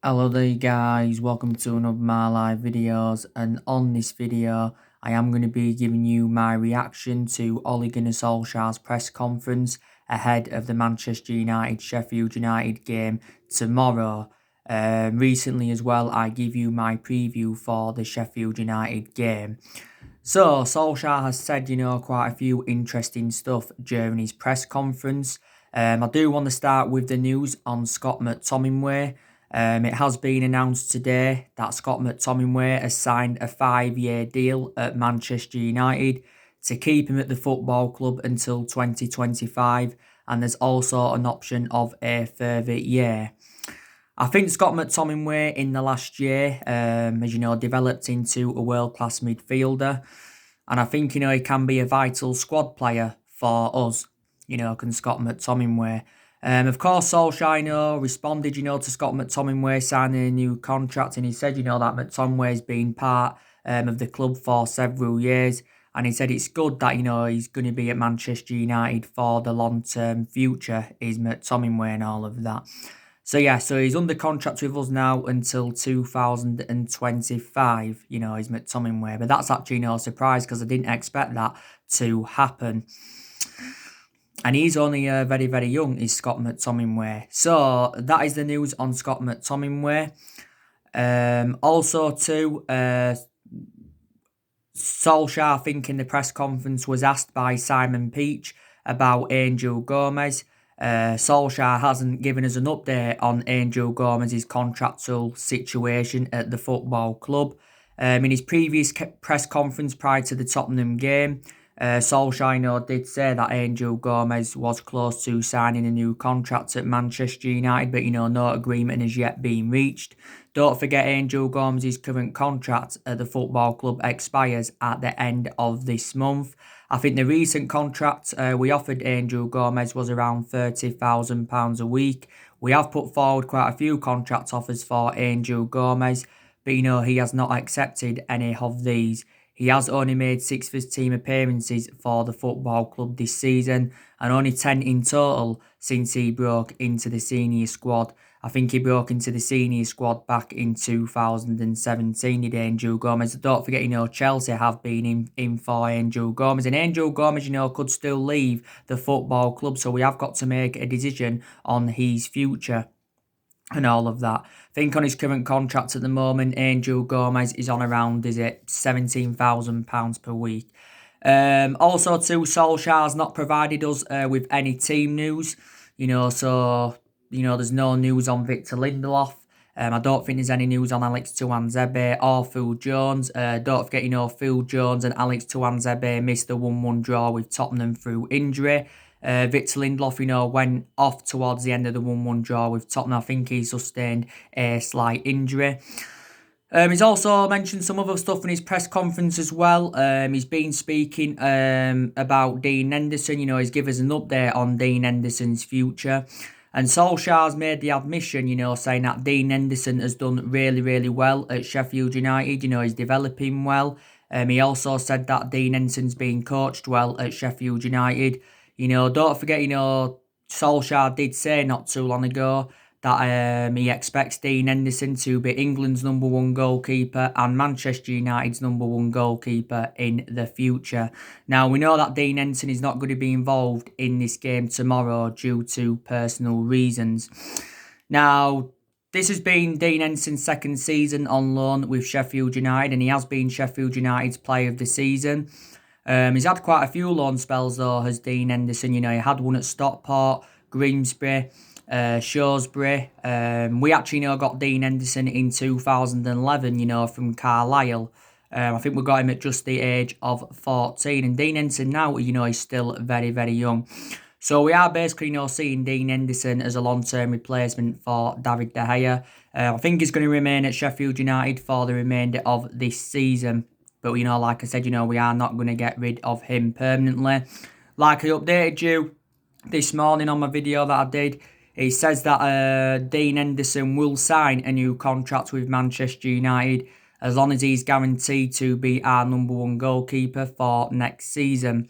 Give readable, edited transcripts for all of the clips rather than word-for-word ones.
Hello there guys, welcome to another of my live videos, and on this video I am going to be giving you my reaction to Ole Gunnar Solskjaer's press conference ahead of the Manchester United Sheffield United game tomorrow. Recently as well I give you my preview for the Sheffield United game. So Solskjaer has said quite a few interesting stuff during his press conference. I do want to start with the news on Scott McTominay. It has been announced today that Scott McTominay has signed a 5-year deal at Manchester United to keep him at the football club until 2025, and there's also an option of a further year. I think Scott McTominay in the last year, as developed into a world-class midfielder, and I think, he can be a vital squad player for us, can Scott McTominay. Of course, Solskjaer, responded, to Scott McTominay signing a new contract, and he said, that McTominay's been part of the club for several years, and he said it's good that, he's going to be at Manchester United for the long-term future, is McTominay and all of that. So yeah, so he's under contract with us now until 2025, he's McTominay, but that's actually no surprise because I didn't expect that to happen. And he's only very, very young, is Scott McTominay. So that is the news on Scott McTominay. Also too, Solskjaer, I think in the press conference, was asked by Simon Peach about Angel Gomez. Solskjaer hasn't given us an update on Angel Gomez's contractual situation at the football club. In his previous press conference prior to the Tottenham game, Solskjaer did say that Angel Gomez was close to signing a new contract at Manchester United, but no agreement has yet been reached. Don't forget, Angel Gomez's current contract at the football club expires at the end of this month. I think the recent contract we offered Angel Gomez was around £30,000 a week. We have put forward quite a few contract offers for Angel Gomez, but he has not accepted any of these. He has only made 6 first-team appearances for the football club this season, and only 10 in total since he broke into the senior squad. I think he broke into the senior squad back in 2017, did Angel Gomez. Don't forget, Chelsea have been in for Angel Gomez, and Angel Gomez, could still leave the football club, so we have got to make a decision on his future and all of that. I think on his current contract at the moment, Angel Gomez is on around, is it £17,000 per week. Also too, Solskjaer's not provided us with any team news, so, there's no news on Victor Lindelof. I don't think there's any news on Alex Tuanzebe or Phil Jones. Don't forget, Phil Jones and Alex Tuanzebe missed the 1-1 draw with Tottenham through injury. Victor Lindelof, went off towards the end of the 1-1 draw with Tottenham. I think he sustained a slight injury. He's also mentioned some other stuff in his press conference as well. He's been speaking about Dean Henderson. He's given us an update on Dean Henderson's future. And Solskjaer's made the admission, saying that Dean Henderson has done really, really well at Sheffield United. He's developing well. He also said that Dean Henderson's being coached well at Sheffield United. Don't forget, Solskjaer did say not too long ago that he expects Dean Henderson to be England's #1 goalkeeper and Manchester United's #1 goalkeeper in the future. Now, we know that Dean Henderson is not going to be involved in this game tomorrow due to personal reasons. Now, this has been Dean Henderson's second season on loan with Sheffield United, and he has been Sheffield United's player of the season. He's had quite a few loan spells though, has Dean Henderson. He had one at Stockport, Grimsby, Shrewsbury. We actually got Dean Henderson in 2011, from Carlisle. I think we got him at just the age of 14. And Dean Henderson now, is still very, very young. So we are basically, seeing Dean Henderson as a long-term replacement for David De Gea. I think he's going to remain at Sheffield United for the remainder of this season. But, like I said, we are not going to get rid of him permanently. Like I updated you this morning on my video that I did, it says that Dean Henderson will sign a new contract with Manchester United as long as he's guaranteed to be our #1 goalkeeper for next season.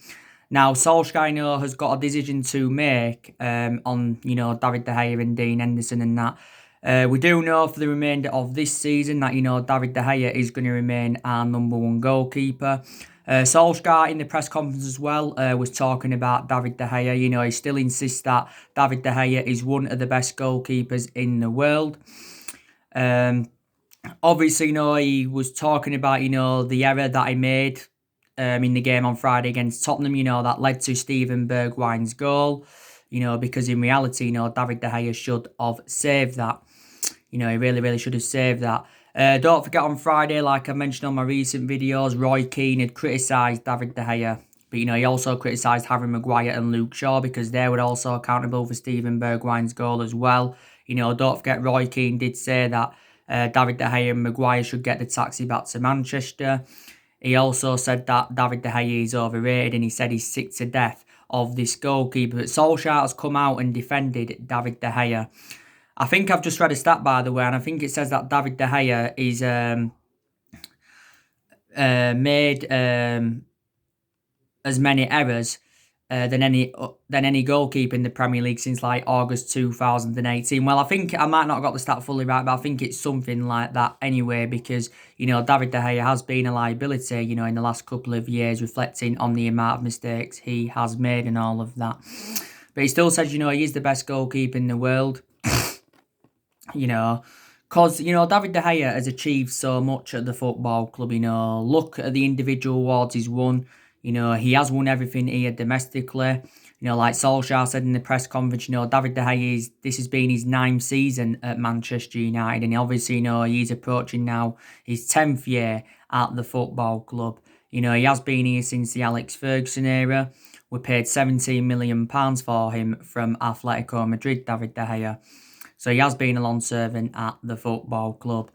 Now, Solskjaer has got a decision to make on, David De Gea and Dean Henderson and that. We do know for the remainder of this season that, David De Gea is going to remain our number one goalkeeper. Solsjaker in the press conference as well was talking about David De Gea. He still insists that David De Gea is one of the best goalkeepers in the world. Obviously, he was talking about, the error that he made in the game on Friday against Tottenham, that led to Steven Bergwijn's goal, because in reality, David De Gea should have saved that. He really, really should have saved that. Don't forget on Friday, like I mentioned on my recent videos, Roy Keane had criticised David De Gea. But, he also criticised Harry Maguire and Luke Shaw because they were also accountable for Steven Bergwijn's goal as well. Don't forget Roy Keane did say that David De Gea and Maguire should get the taxi back to Manchester. He also said that David De Gea is overrated and he said he's sick to death of this goalkeeper. But Solskjaer has come out and defended David De Gea. I think I've just read a stat, by the way, and I think it says that David De Gea is made as many errors than any goalkeeper in the Premier League since like August 2018. Well, I think I might not have got the stat fully right, but I think it's something like that anyway, because David De Gea has been a liability, in the last couple of years, reflecting on the amount of mistakes he has made and all of that. But he still says, he is the best goalkeeper in the world. Because, David De Gea has achieved so much at the football club, look at the individual awards he's won. He has won everything here domestically. Like Solskjaer said in the press conference, David De Gea, this has been his 9th season at Manchester United. And obviously, he's approaching now his 10th year at the football club. He has been here since the Alex Ferguson era. We paid £17 million for him from Atletico Madrid, David De Gea. So he has been a long servant at the football club.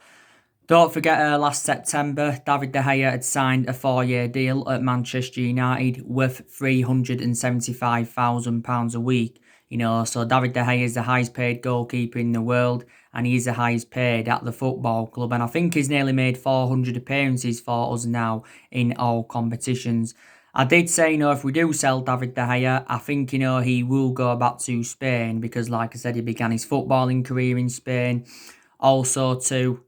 Don't forget last September, David De Gea had signed a 4-year deal at Manchester United worth £375,000 a week. So David De Gea is the highest paid goalkeeper in the world and he is the highest paid at the football club. And I think he's nearly made 400 appearances for us now in all competitions. I did say, if we do sell David De Gea, I think, he will go back to Spain because, like I said, he began his footballing career in Spain. Also, too,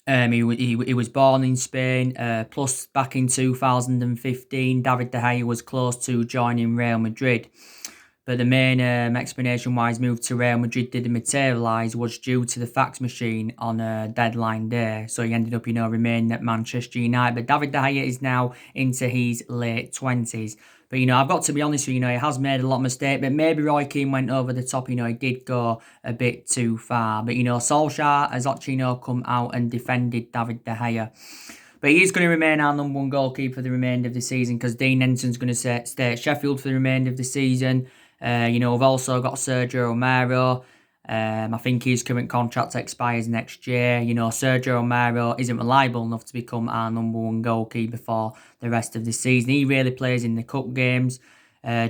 he was born in Spain. Plus, back in 2015, David De Gea was close to joining Real Madrid. But the main explanation why his move to Real Madrid didn't materialise was due to the fax machine on deadline day. So he ended up, remaining at Manchester United. But David De Gea is now into his late 20s. But, I've got to be honest with you, he has made a lot of mistakes. But maybe Roy Keane went over the top, he did go a bit too far. But, Solskjaer has actually, come out and defended David De Gea. But he is going to remain our number one goalkeeper for the remainder of the season because Dean Nelson's going to stay at Sheffield for the remainder of the season. We've also got Sergio Romero. I think his current contract expires next year. Sergio Romero isn't reliable enough to become our number one goalkeeper for the rest of the season. He really plays in the cup games.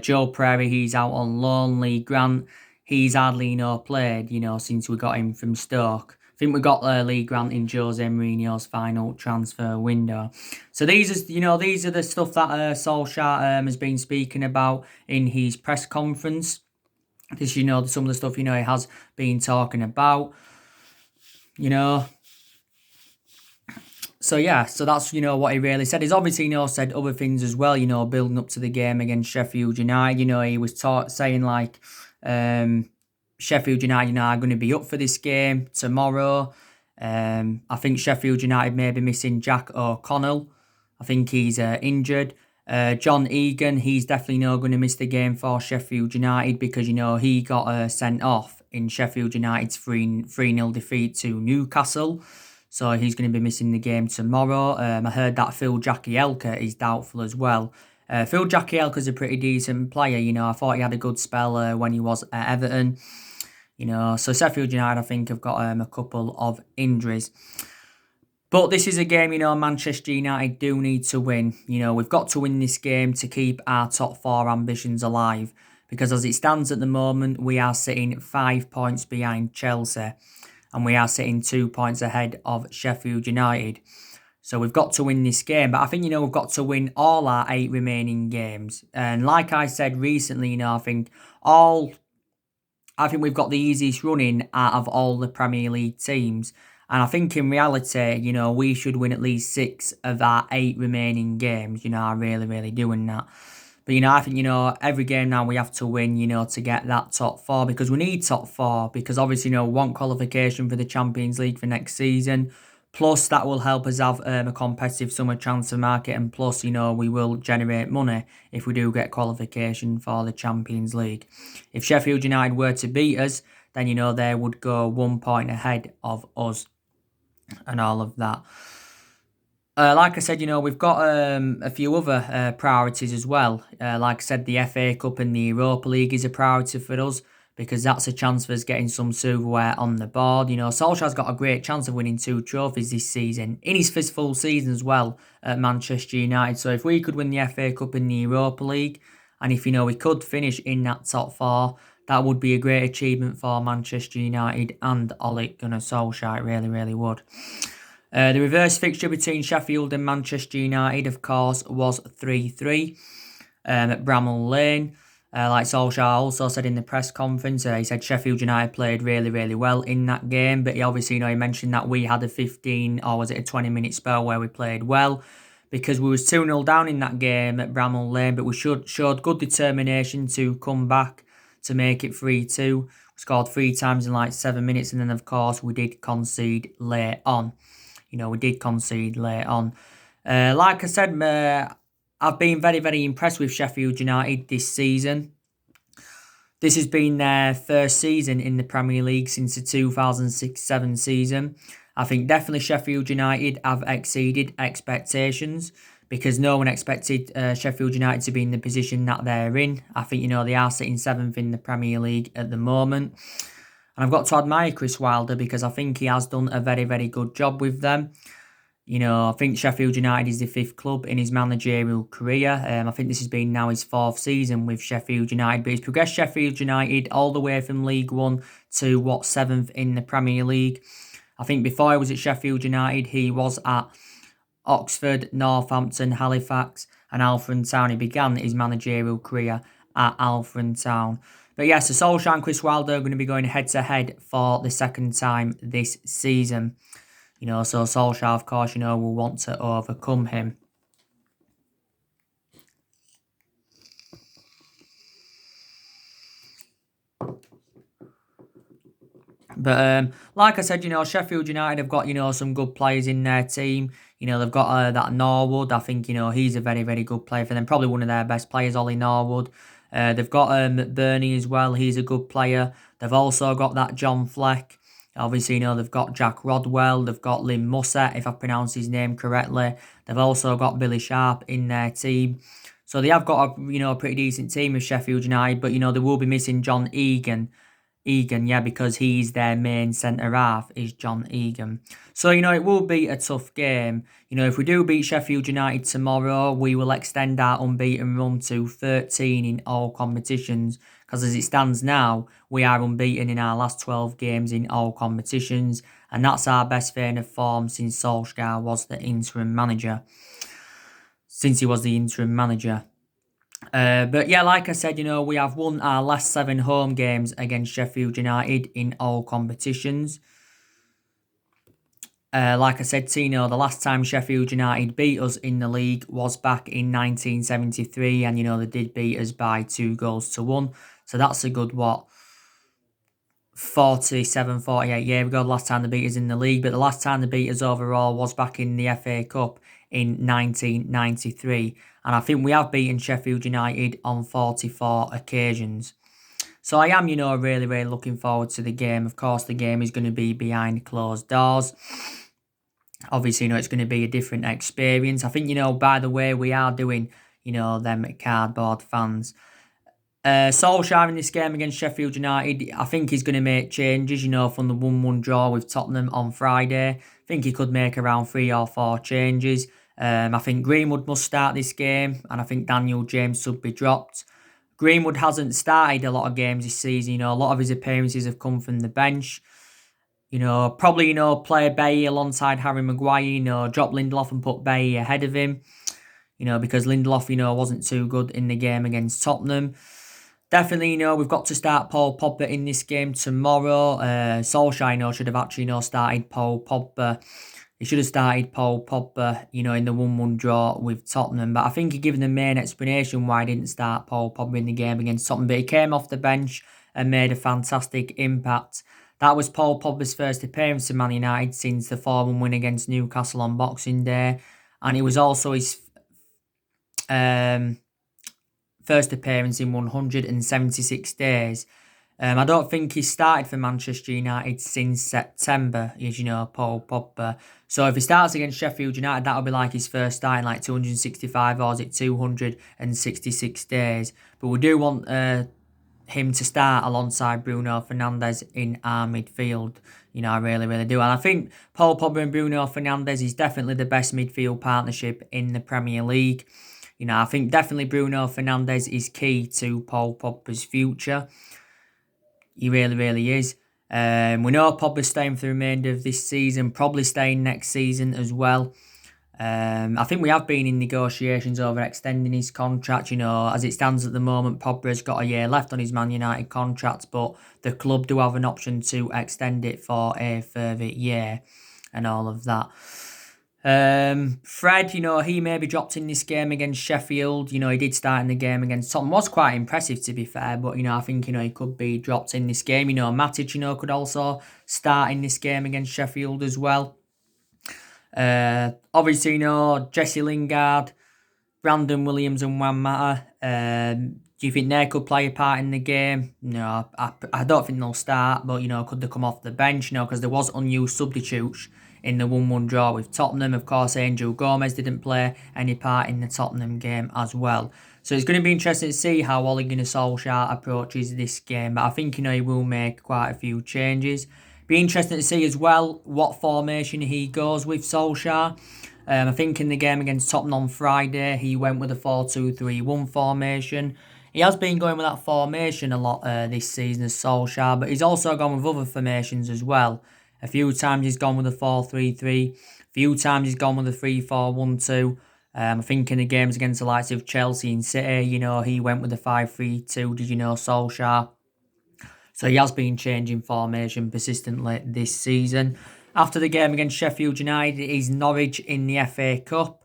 Joe Prairie, he's out on loan. Lee Grant, he's hardly, played, since we got him from Stoke. I think we got Lee Grant in Jose Mourinho's final transfer window. So these are the stuff that Solskjaer has been speaking about in his press conference. This, some of the stuff, he has been talking about. So yeah, so that's, what he really said. He's obviously, said other things as well, building up to the game against Sheffield United. He was saying like, Sheffield United, are going to be up for this game tomorrow. I think Sheffield United may be missing Jack O'Connell. I think he's injured. John Egan, he's definitely not going to miss the game for Sheffield United because, he got sent off in Sheffield United's 3-0 defeat to Newcastle. So he's going to be missing the game tomorrow. I heard that Phil Jagielka is doubtful as well. Phil Jagielka's a pretty decent player. I thought he had a good spell when he was at Everton. So Sheffield United, I think, have got a couple of injuries. But this is a game, Manchester United do need to win. We've got to win this game to keep our top 4 ambitions alive. Because as it stands at the moment, we are sitting 5 points behind Chelsea. And we are sitting 2 points ahead of Sheffield United. So we've got to win this game. But I think, we've got to win all our 8 remaining games. And like I said recently, I think all I think we've got the easiest running out of all the Premier League teams. And I think in reality, we should win at least 6 of our 8 remaining games. I really, really doing that. But, I think, every game now we have to win, to get that top 4 because we need top 4 because obviously, we want qualification for the Champions League for next season. Plus, that will help us have a competitive summer transfer market. And plus, we will generate money if we do get qualification for the Champions League. If Sheffield United were to beat us, then, they would go 1 point ahead of us and all of that. Like I said, we've got a few other priorities as well. Like I said, the FA Cup and the Europa League is a priority for us because that's a chance for us getting some silverware on the board. Solskjaer's got a great chance of winning 2 trophies this season, in his first full season as well at Manchester United. So if we could win the FA Cup and the Europa League, and if, we could finish in that top 4, that would be a great achievement for Manchester United and Ole Gunnar Solskjaer. It really, really would. The reverse fixture between Sheffield and Manchester United, of course, was 3-3 at Bramall Lane. Like Solskjaer also said in the press conference, he said Sheffield United played really, really well in that game. But he obviously, he mentioned that we had a 15 or was it a 20-minute spell where we played well because we was 2-0 down in that game at Bramall Lane. But we showed good determination to come back to make it 3-2. We scored 3 times in 7 minutes. And then, of course, we did concede late on. We did concede late on. Like I said, I've been very, very impressed with Sheffield United this season. This has been their first season in the Premier League since the 2006-07 season. I think definitely Sheffield United have exceeded expectations because no one expected Sheffield United to be in the position that they're in. I think, they are sitting 7th in the Premier League at the moment. And I've got to admire Chris Wilder because I think he has done a very, very good job with them. I think Sheffield United is the 5th club in his managerial career. I think this has been now his 4th season with Sheffield United. But he's progressed Sheffield United all the way from League One to 7th in the Premier League. I think before he was at Sheffield United, he was at Oxford, Northampton, Halifax and Alfred Town. He began his managerial career at Alfred Town. But yes, so Solskjaer and Chris Wilder are going to be going head-to-head for the second time this season. So Solskjaer, of course, will want to overcome him. But like I said, Sheffield United have got, some good players in their team. They've got that Norwood. I think, he's a very, very good player for them. Probably one of their best players, Ollie Norwood. They've got McBurney as well. He's a good player. They've also got that John Fleck. Obviously, they've got Jack Rodwell. They've got Lynn Musset, if I've pronounced his name correctly. They've also got Billy Sharp in their team. So they have got a pretty decent team of Sheffield United. But, they will be missing John Egan. Because he's their main centre-half, is John Egan. So, it will be a tough game. If we do beat Sheffield United tomorrow, we will extend our unbeaten run to 13 in all competitions. Because as it stands now, we are unbeaten in our last 12 games in all competitions. And that's our best vein of form since Solskjaer was the interim manager. But yeah, like I said, we have won our last 7 home games against Sheffield United in all competitions. Like I said, Tino, the last time Sheffield United beat us in the league was back in 1973. And, they did beat us by 2-1. So that's a good, 47, 48 years ago, the last time they beat us in the league. But the last time they beat us overall was back in the FA Cup in 1993. And I think we have beaten Sheffield United on 44 occasions. So I am, really, really looking forward to the game. Of course, the game is going to be behind closed doors. Obviously, it's going to be a different experience. I think, by the way, we are doing, them cardboard fans. Solskjaer in this game against Sheffield United, I think he's going to make changes, from the 1-1 draw with Tottenham on Friday. I think he could make around 3 or 4 changes. I think Greenwood must start this game, and I think Daniel James should be dropped. Greenwood hasn't started a lot of games this season. A lot of his appearances have come from the bench. Probably, play Bailly alongside Harry Maguire. Drop Lindelof and put Bailly ahead of him. Because Lindelof, wasn't too good in the game against Tottenham. Definitely, we've got to start Paul Pogba in this game tomorrow. Solskjaer, should have actually, started Paul Pogba. He should have started Paul Pogba, in the 1-1 draw with Tottenham. But I think he given the main explanation why he didn't start Paul Pogba in the game against Tottenham. But he came off the bench and made a fantastic impact. That was Paul Pogba's first appearance for Man United since the 4-1 win against Newcastle on Boxing Day. And it was also his um, first appearance in 176 days. I don't think he started for Manchester United since September, as you know, Paul Pogba. So if he starts against Sheffield United, that'll be like his first start in like 265 or is it 266 days. But we do want him to start alongside Bruno Fernandes in our midfield. I really, really do. And I think Paul Pogba and Bruno Fernandes is definitely the best midfield partnership in the Premier League. I think definitely Bruno Fernandes is key to Paul Pogba's future. He really, really is. We know Pogba's staying for the remainder of this season, probably staying next season as well. I think we have been in negotiations over extending his contract. As it stands at the moment, Pogba's got a year left on his Man United contract, but the club do have an option to extend it for a further year and all of that. Fred, he maybe dropped in this game against Sheffield. He did start in the game against Tottenham. Was quite impressive, to be fair, but, I think, he could be dropped in this game. Matic, could also start in this game against Sheffield as well. Obviously, Jesse Lingard, Brandon Williams and Juan Mata. Do you think they could play a part in the game? No, I don't think they'll start, but, could they come off the bench? Because there was unused substitutes in the 1-1 draw with Tottenham. Of course, Angel Gomez didn't play any part in the Tottenham game as well. So it's going to be interesting to see how Ole Gunnar Solskjaer approaches this game. But I think, he will make quite a few changes. Be interesting to see as well what formation he goes with, Solskjaer. I think in the game against Tottenham on Friday, he went with a 4-2-3-1 formation. He has been going with that formation a lot this season as Solskjaer, but he's also gone with other formations as well. A few times he's gone with a 4-3-3. A few times he's gone with a 3-4-1-2. I think in the games against the likes of Chelsea and City, he went with a 5-3-2. Did you know, Solskjaer? So he has been changing formation persistently this season. After the game against Sheffield United, it is Norwich in the FA Cup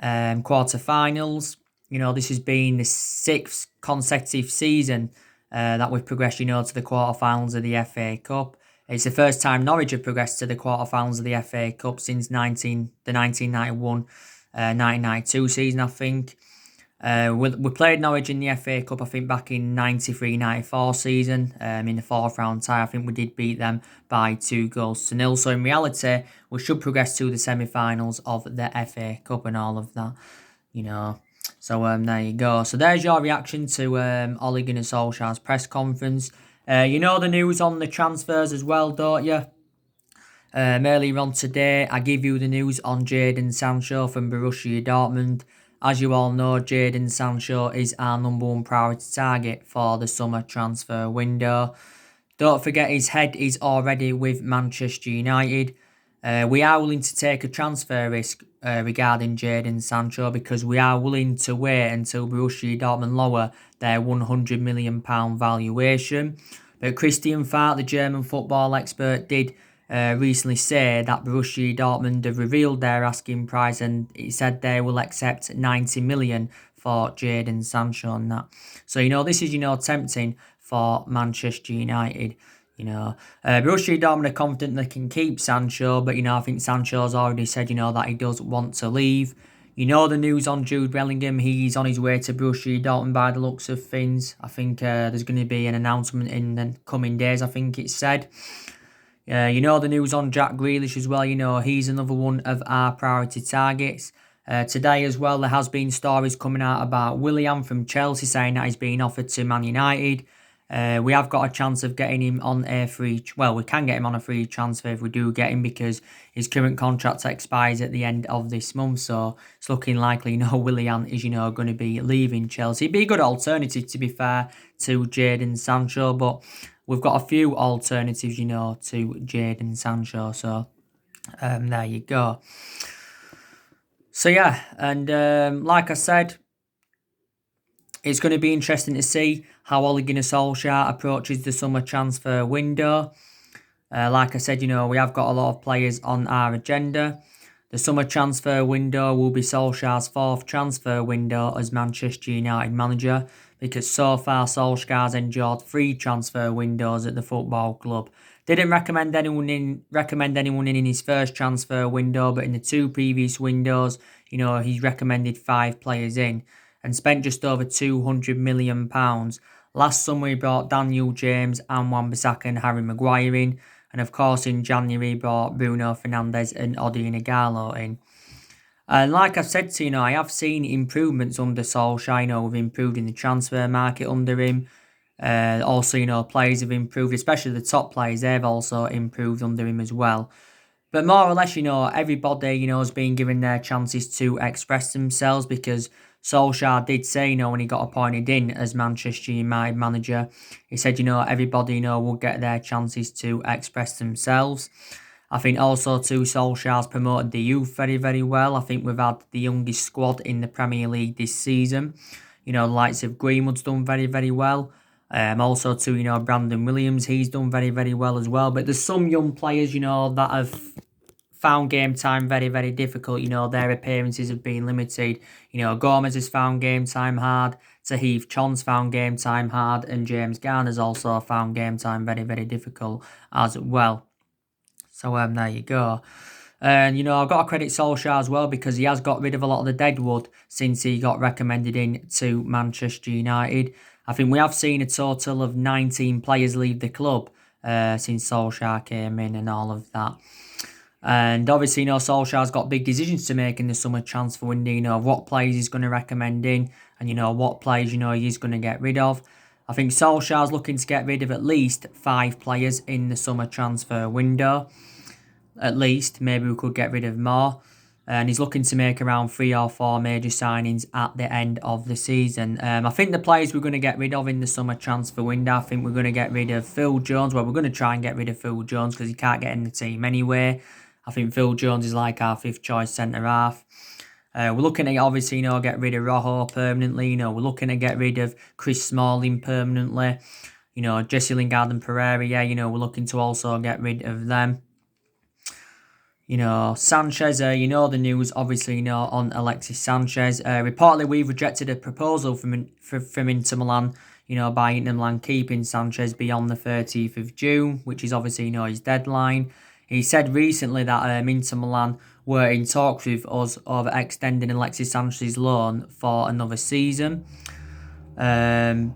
quarter-finals. This has been the 6th consecutive season that we've progressed, to the quarter-finals of the FA Cup. It's the first time Norwich have progressed to the quarter-finals of the FA Cup since the 1991-1992 season, I think. We played Norwich in the FA Cup, I think, back in 93-94 season. In the 4th round tie, I think we did beat them by 2-0. So in reality, we should progress to the semi-finals of the FA Cup and all of that, So there you go. So there's your reaction to Ole Gunnar Solskjaer's press conference. The news on the transfers as well, don't you? Earlier on today, I give you the news on Jadon Sancho from Borussia Dortmund. As you all know, Jadon Sancho is our number one priority target for the summer transfer window. Don't forget his head is already with Manchester United. We are willing to take a transfer risk regarding Jadon Sancho because we are willing to wait until Borussia Dortmund lower their £100 million valuation. But Christian Falk, the German football expert, did recently say that Borussia Dortmund have revealed their asking price and he said they will accept 90 million for Jadon Sancho and that. So, this is, tempting for Manchester United. Borussia Dortmund are confident they can keep Sancho, but, I think Sancho's already said, that he does want to leave. The news on Jude Bellingham, he's on his way to Borussia Dortmund by the looks of things. I think there's going to be an announcement in the coming days, I think it's said. The news on Jack Grealish as well. He's another one of our priority targets. Today as well, there has been stories coming out about Willian from Chelsea saying that he's been offered to Man United. We have got a chance of getting him on a free... Well, we can get him on a free transfer if we do get him because his current contract expires at the end of this month. So it's looking likely, Willian is, going to be leaving Chelsea. It'd be a good alternative, to be fair, to Jadon Sancho. But we've got a few alternatives, to Jadon Sancho. So there you go. So yeah, and like I said, It's going to be interesting to see how Ole Gunnar Solskjaer approaches the summer transfer window. Like I said, we have got a lot of players on our agenda. The summer transfer window will be Solskjaer's fourth transfer window as Manchester United manager, because so far Solskjaer's endured 3 transfer windows at the football club. Didn't recommend anyone in his first transfer window, but in the 2 previous windows, he's recommended 5 players in and spent just over £200 million. Last summer he brought Daniel James and Wan-Bissaka and Harry Maguire in. And of course, in January, he brought Bruno Fernandes and Odion Ighalo in. And like I've said to I have seen improvements under Solskjaer. We've improved in the transfer market under him. Also, players have improved, especially the top players. They've also improved under him as well. But more or less, everybody, has been given their chances to express themselves, because Solskjaer did say, when he got appointed in as Manchester United manager, he said, everybody, will get their chances to express themselves. I think also too, Solskjaer's promoted the youth very, very well. I think we've had the youngest squad in the Premier League this season. The likes of Greenwood's done very, very well. Also too, Brandon Williams, he's done very, very well as well. But there's some young players, that have found game time very, very difficult. Their appearances have been limited. Gomez has found game time hard. Tahith Chon's found game time hard. And James Garner's also found game time very, very difficult as well. So there you go. And, I've got to credit Solskjaer as well, because he has got rid of a lot of the deadwood since he got recommended in to Manchester United. I think we have seen a total of 19 players leave the club since Solskjaer came in and all of that. And obviously, Solskjaer's got big decisions to make in the summer transfer window, of what players he's going to recommend in and, what players, he's going to get rid of. I think Solskjaer's looking to get rid of at least 5 players in the summer transfer window. At least, maybe we could get rid of more. And he's looking to make around 3 or 4 major signings at the end of the season. I think the players we're going to get rid of in the summer transfer window, I think we're going to get rid of Phil Jones. Well, we're going to try and get rid of Phil Jones because he can't get in the team anyway. I think Phil Jones is like our 5th choice centre-half. We're looking at, obviously, get rid of Rojo permanently. We're looking to get rid of Chris Smalling permanently. Jesse Lingard and Pereira, we're looking to also get rid of them. Sanchez, the news, obviously, on Alexis Sanchez. Reportedly, we've rejected a proposal from Inter Milan, by Inter Milan keeping Sanchez beyond the 30th of June, which is obviously, his deadline. He said recently that Inter Milan were in talks with us over extending Alexis Sanchez's loan for another season. Reportedly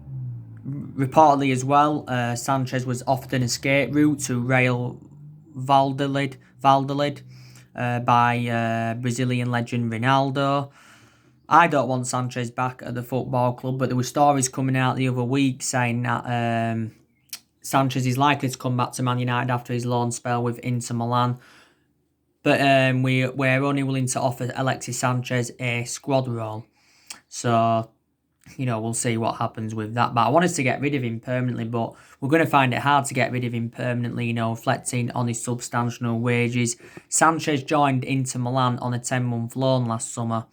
as well, Sanchez was offered an escape route to Real Valladolid by Brazilian legend Ronaldo. I don't want Sanchez back at the football club, but there were stories coming out the other week saying that Sanchez is likely to come back to Man United after his loan spell with Inter Milan. But we're only willing to offer Alexis Sanchez a squad role. So, we'll see what happens with that. But I wanted to get rid of him permanently, but we're going to find it hard to get rid of him permanently, reflecting on his substantial wages. Sanchez joined Inter Milan on a 10-month loan last summer.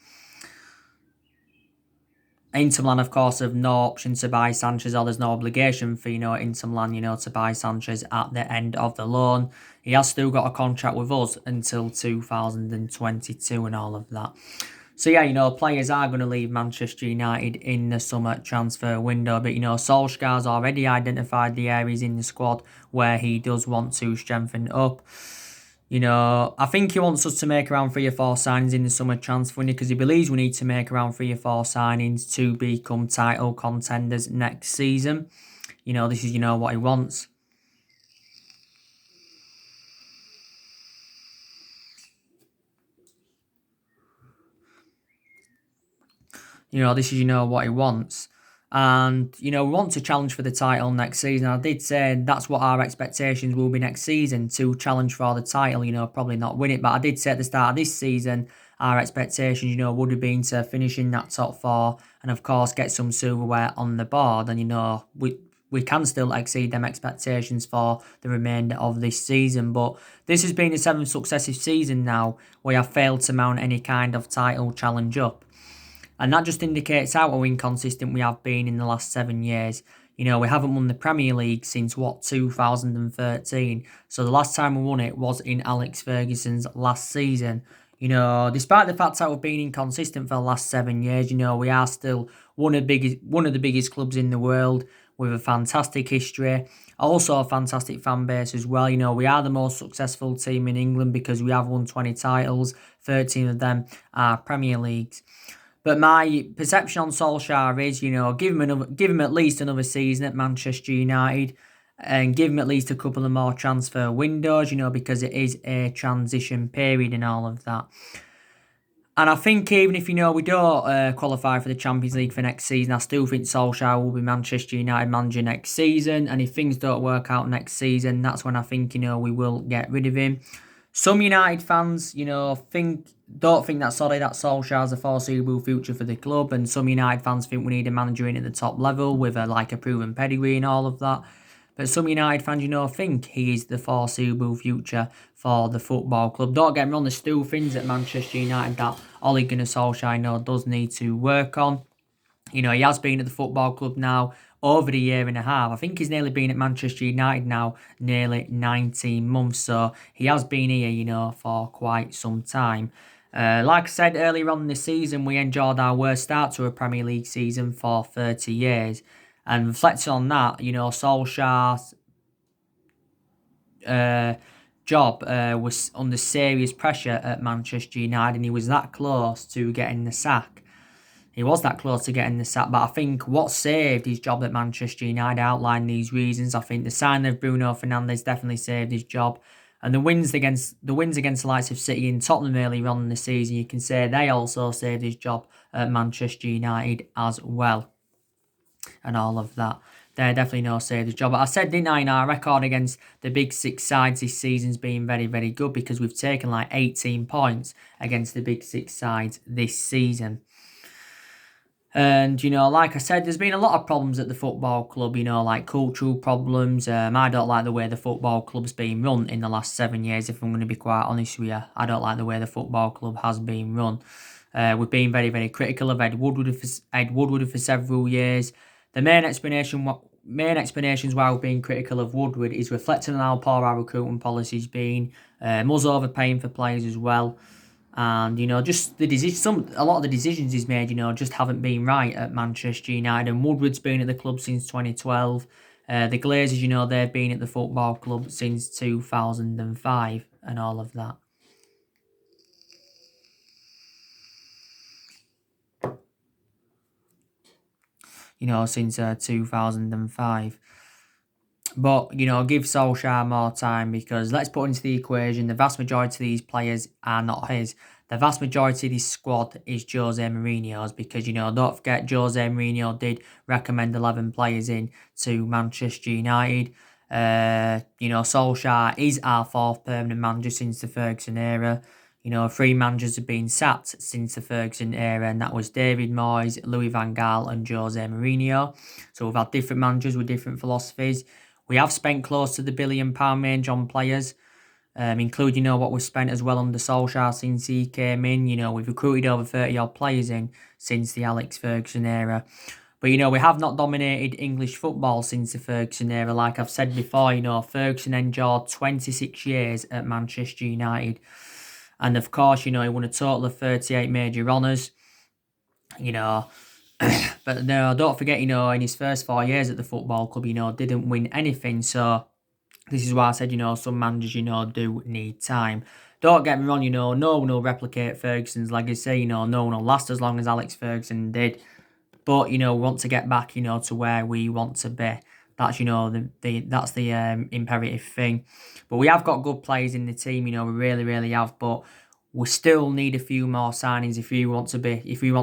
Inter Milan, of course, have no option to buy Sanchez, or there's no obligation for, Inter Milan, to buy Sanchez at the end of the loan. He has still got a contract with us until 2022 and all of that. So, players are going to leave Manchester United in the summer transfer window. But, Solskjaer's already identified the areas in the squad where he does want to strengthen up. I think he wants us to make around 3 or 4 signings in the summer transfer window, because he believes we need to make around 3 or 4 signings to become title contenders next season. This is, what he wants. This is, what he wants. And, we want to challenge for the title next season. I did say that's what our expectations will be next season, to challenge for the title, probably not win it. But I did say at the start of this season, our expectations, would have been to finish in that top 4 and, of course, get some silverware on the board. And, we can still exceed them expectations for the remainder of this season. But this has been the 7th successive season now where I failed to mount any kind of title challenge up. And that just indicates how inconsistent we have been in the last 7 years. We haven't won the Premier League since 2013. So the last time we won it was in Alex Ferguson's last season. Despite the fact that we've been inconsistent for the last 7 years, we are still one of the biggest clubs in the world with a fantastic history, also a fantastic fan base as well. We are the most successful team in England because we have won 20 titles, 13 of them are Premier Leagues. But my perception on Solskjaer is, give him at least another season at Manchester United and give him at least a couple of more transfer windows, because it is a transition period and all of that. And I think even if, we don't qualify for the Champions League for next season, I still think Solskjaer will be Manchester United manager next season. And if things don't work out next season, that's when I think, we will get rid of him. Some United fans, don't think that Solskjaer's a foreseeable future for the club, and some United fans think we need a manager in at the top level with a proven pedigree and all of that. But some United fans, think he is the foreseeable future for the football club. Don't get me wrong, there's still things at Manchester United that Ole Gunnar Solskjaer does need to work on. He has been at the football club now over a year and a half. I think he's nearly been at Manchester United now, nearly 19 months. So he has been here, for quite some time. Like I said earlier on in the season, we enjoyed our worst start to a Premier League season for 30 years. And reflecting on that, Solskjaer's job was under serious pressure at Manchester United, and he was that close to getting the sack. But I think what saved his job at Manchester United, outlined these reasons. I think the signing of Bruno Fernandes definitely saved his job. And the wins against the likes of City and Tottenham earlier on in the season, you can say they also saved his job at Manchester United as well. And all of that. They definitely saved his job. But I said, didn't I, in our record against the big six sides this season's been very, very good because we've taken 18 points against the big six sides this season. And, like I said, there's been a lot of problems at the football club, like cultural problems. I don't like the way the football club's been run in the last 7 years, if I'm going to be quite honest with you. I don't like the way the football club has been run. We've been very, very critical of Ed Woodward for several years. The main explanations why we've been critical of Woodward is reflecting on how poor our recruitment policy's been, us overpaying for players as well. And, just a lot of the decisions he's made, just haven't been right at Manchester United. And Woodward's been at the club since 2012. The Glazers, they've been at the football club since 2005 and all of that. Since 2005. But, give Solskjaer more time because let's put into the equation, the vast majority of these players are not his. The vast majority of this squad is Jose Mourinho's because, don't forget, Jose Mourinho did recommend 11 players in to Manchester United. Solskjaer is our fourth permanent manager since the Ferguson era. 3 managers have been sacked since the Ferguson era, and that was David Moyes, Louis van Gaal and Jose Mourinho. So we've had different managers with different philosophies. We have spent close to the £1 billion range on players, including, what we've spent as well under Solskjaer since he came in. We've recruited over 30-odd players in since the Alex Ferguson era. But, we have not dominated English football since the Ferguson era. Like I've said before, Ferguson endured 26 years at Manchester United. And of course, he won a total of 38 major honours. But no, don't forget, in his first 4 years at the football club, didn't win anything. So this is why I said, some managers, do need time. Don't get me wrong, no one will replicate Ferguson's legacy. No one will last as long as Alex Ferguson did. But, we want to get back, to where we want to be. That's, that's the imperative thing. But we have got good players in the team, we really, really have. But we still need a few more signings if we want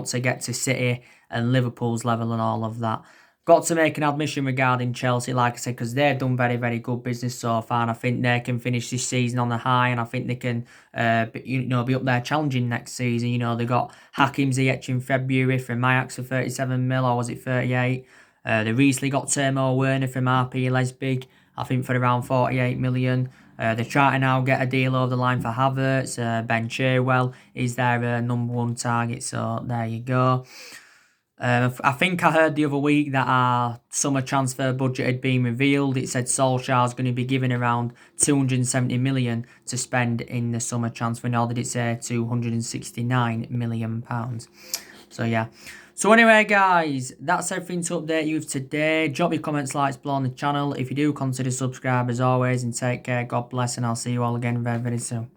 to get to City and Liverpool's level and all of that. Got to make an admission regarding Chelsea, like I said, because they've done very, very good business so far, and I think they can finish this season on a high, and I think they can, be up there challenging next season. They got Hakim Ziyech in February from Ajax for 37 mil, or was it 38? They recently got Timo Werner from RB Leipzig, I think for around 48 million. They're trying to now get a deal over the line for Havertz. Ben Chilwell is their number one target, so there you go. I think I heard the other week that our summer transfer budget had been revealed. It said Solskjaer's going to be given around 270 million to spend in the summer transfer, nor did it say 269 million pounds. So yeah. So anyway, guys, that's everything to update you with today. Drop your comments, likes below on the channel. If you do, consider subscribe as always, and take care. God bless, and I'll see you all again very, very soon.